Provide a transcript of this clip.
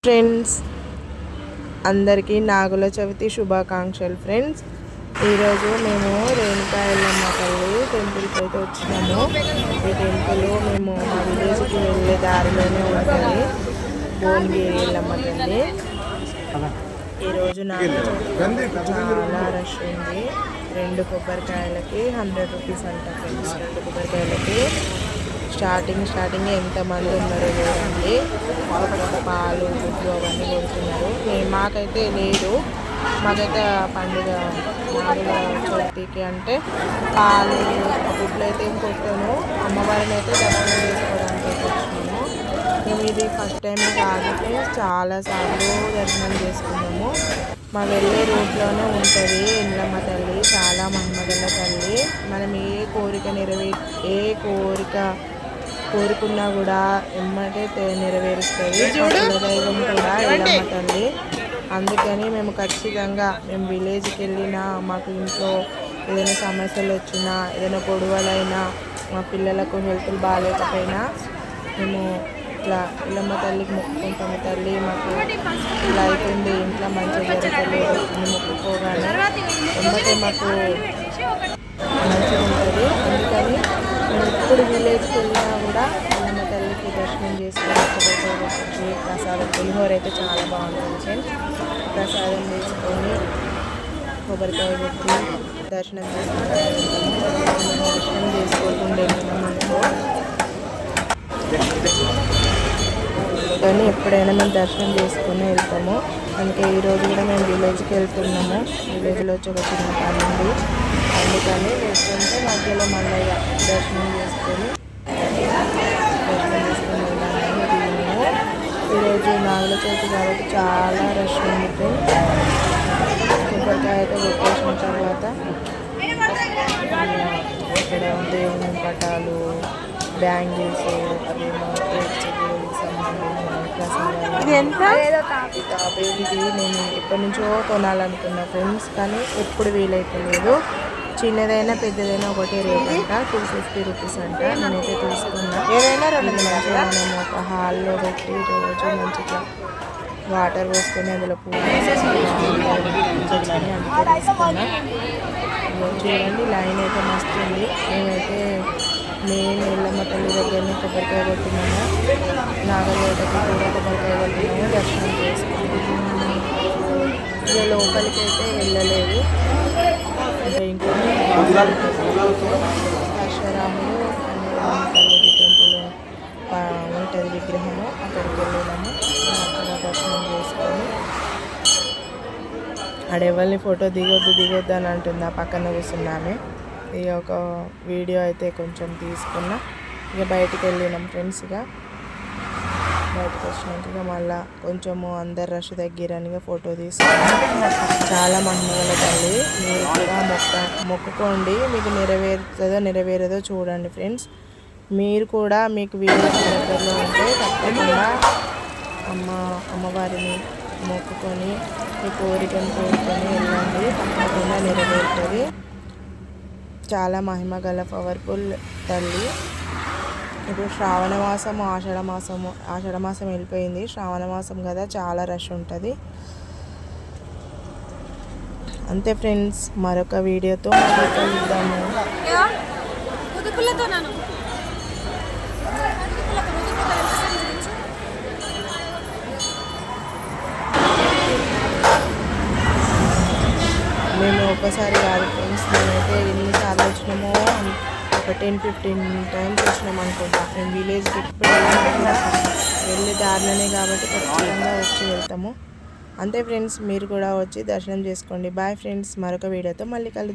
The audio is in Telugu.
ఫ్రెండ్స్ అందరికీ నాగుల చవితి శుభాకాంక్షలు. ఫ్రెండ్స్ ఈరోజు మేము రేణుకా ఎల్లమ్మ తల్లి టెంపుల్కి అయితే వచ్చినాము. ఈ టెంపుల్ మేము మా విలేజ్కి వెళ్ళే దారిలోనే ఉంటుంది. భువనగిరి ఎల్లమ్మ తల్లి. ఈరోజు నాగుల చవితి చాలా రష్ ఉంది. 2 కొబ్బరికాయలకి 100 రూపీస్ అంట ఫ్రెండ్స్. 2 కొబ్బరికాయలకి స్టార్టింగ్ ఎంతమంది ఉన్నారో చూడండి. పాలు గుడ్లు అవన్నీ కొడుతున్నారు. మాకైతే లేదు, మాకైతే పండుగ నాగుల చవితికి అంటే పాలు గుడ్లు అయితే ఏం కొట్టాను. అమ్మవారిని అయితే దర్శనం చేసుకోవడానికి అయితే వచ్చినాము. మేము ఇది ఫస్ట్ టైం కాదు ఫ్రెండ్స్, చాలాసార్లు దర్శనం చేసుకున్నాము. మా వెళ్ళే రూట్లోనే ఉంటుంది ఎల్లమ్మ తల్లి. చాలా మహిమగల తల్లి. మనం ఏ కోరిక కోరుకున్నా కూడా ఎమ్మటే నెరవేరుస్తుంది. కులదైవం కూడా ఎల్లమ్మ తల్లి. అందుకని మేము ఖచ్చితంగా విలేజ్కి వెళ్ళినా, మాకు ఇంట్లో ఏదైనా సమస్యలు వచ్చినా, ఏదైనా గొడవలైనా, మా పిల్లలకు హెల్త్లు బాగాలేకపోయినా మేము ఇట్లా ఎల్లమ్మ తల్లికి మొక్కుకుంటాము. తల్లి మాకు ఇలా అవుతుంది, ఇంట్లో మంచిగా జరగలేదు అని మొక్కుకోగానే ఎమ్మటే మాకు మంచిగా ఉంటుంది. అందుకని మేము ఎప్పుడు విలేజ్కి వెళ్ళినా కూడా ఎల్లమ్మ తల్లికి దర్శనం చేసుకొని ప్రసాదం పులిహోర అయితే చాలా బాగుంటుంది ఫ్రెండ్స్. ప్రసాదం తీసుకొని కొబ్బరికాయ పెట్టి దర్శనం చేసుకోకుండా వెళ్తున్నాం అనుకో. కానీ ఎప్పుడైనా మేము దర్శనం చేసుకుని వెళ్తాము. అందుకే ఈరోజు కూడా మేము విలేజ్కి వెళ్తున్నాము. విలేజ్లో వచ్చి ఒక చిన్న పని ఉంది. అందుకని వెళ్తుంటే మధ్యలో మళ్ళీ దర్శనం చేసుకొని వెళ్దామని. ఈరోజు నాగుల చవితి కాబట్టి చాలా రష్ ఉంది ఫ్రెండ్స్. కొబ్బరికాయ అయితే కొట్టేసిన తర్వాత ఇక్కడ దేవుని పటాలు, బ్యాంగిల్స్, అవేమో సంబంధించిన ప్రసాదాలు. ఇది నేను ఎప్పటి నుంచో కొనాలనుకున్నా ఫ్రెండ్స్, కానీ ఎప్పుడు వీలైపోలేదు. చిన్నదైనా పెద్దదైనా ఒకటే రేట్ అంట, 250 రూపీస్ అంట. నేనైతే తీసుకున్నా. ఏదైనా 2 మంచిగా మనం ఒక హాల్లో పెట్టి రోజు మంచిగా వాటర్ పోసుకొని అందులో పూలు అందుకే తీసుకున్నా. చూడండి లైన్ అయితే మస్తు ఉంది. మేమైతే మెయిన్ ఎల్లమ్మ తల్లి దగ్గరనే కొబ్బరికాయ కొట్టినాము. నాగదేవతకి కూడా కొబ్బరికాయ కొట్టినాము. దర్శనం చేసుకున్నాము. ఇక లోపలికి అయితే వెళ్ళలేదు. అంటే ఇంకా అశ్వరాములు తల్లి టెంపుల్ ఉంటుంది విగ్రహము, అక్కడికి వెళ్ళాము. అక్కడ దర్శనం చేసుకొని ఆడెవరిని ఫోటో దిగొద్దు అని అంటుంది. ఆ పక్కన కూర్చున్నామే. ఇక ఒక వీడియో అయితే కొంచెం తీసుకున్నా. ఇక బయటికి వెళ్ళినాం ఫ్రెండ్స్. ఇక బయటకు వచ్చినాక మళ్ళీ కొంచెము అందరు రష్ తగ్గిరనిగా ఫోటో తీసుకున్నాం. చాలా మహిమగల తల్లి. మీరు కూడా మొక్కుకోండి, మీకు నెరవేరదో చూడండి ఫ్రెండ్స్. మీరు కూడా మీకు వీడియో దగ్గరలో ఉంటే తప్పకుండా అమ్మవారిని మొక్కుకొని మీ కోరికను కోరుకొని వెళ్ళండి, తప్పకుండా నెరవేరుతుంది. చాలా మహిమగల పవర్ఫుల్ తల్లి. ఇప్పుడు శ్రావణ మాసం, ఆషాఢ మాసం వెళ్ళిపోయింది. శ్రావణ మాసం కదా, చాలా రష్ ఉంటుంది. అంతే ఫ్రెండ్స్, మరొక వీడియోతో కలుద్దాము. మేము ఒకసారి కాదు ఫ్రెండ్స్, మేమైతే ఎన్నిసార్లు వచ్చినామో ఒక 10-15 టైమ్స్ వచ్చినాం అనుకుంటా. మేము విలేజ్కి ఎప్పుడు వెళ్ళే దారిలోనే కాబట్టి ఖచ్చితంగా వచ్చి వెళ్తాము. అంతే ఫ్రెండ్స్, మీరు కూడా వచ్చి దర్శనం చేసుకోండి. బాయ్ ఫ్రెండ్స్, మరొక వీడియోతో మళ్ళీ కలుద్దాం.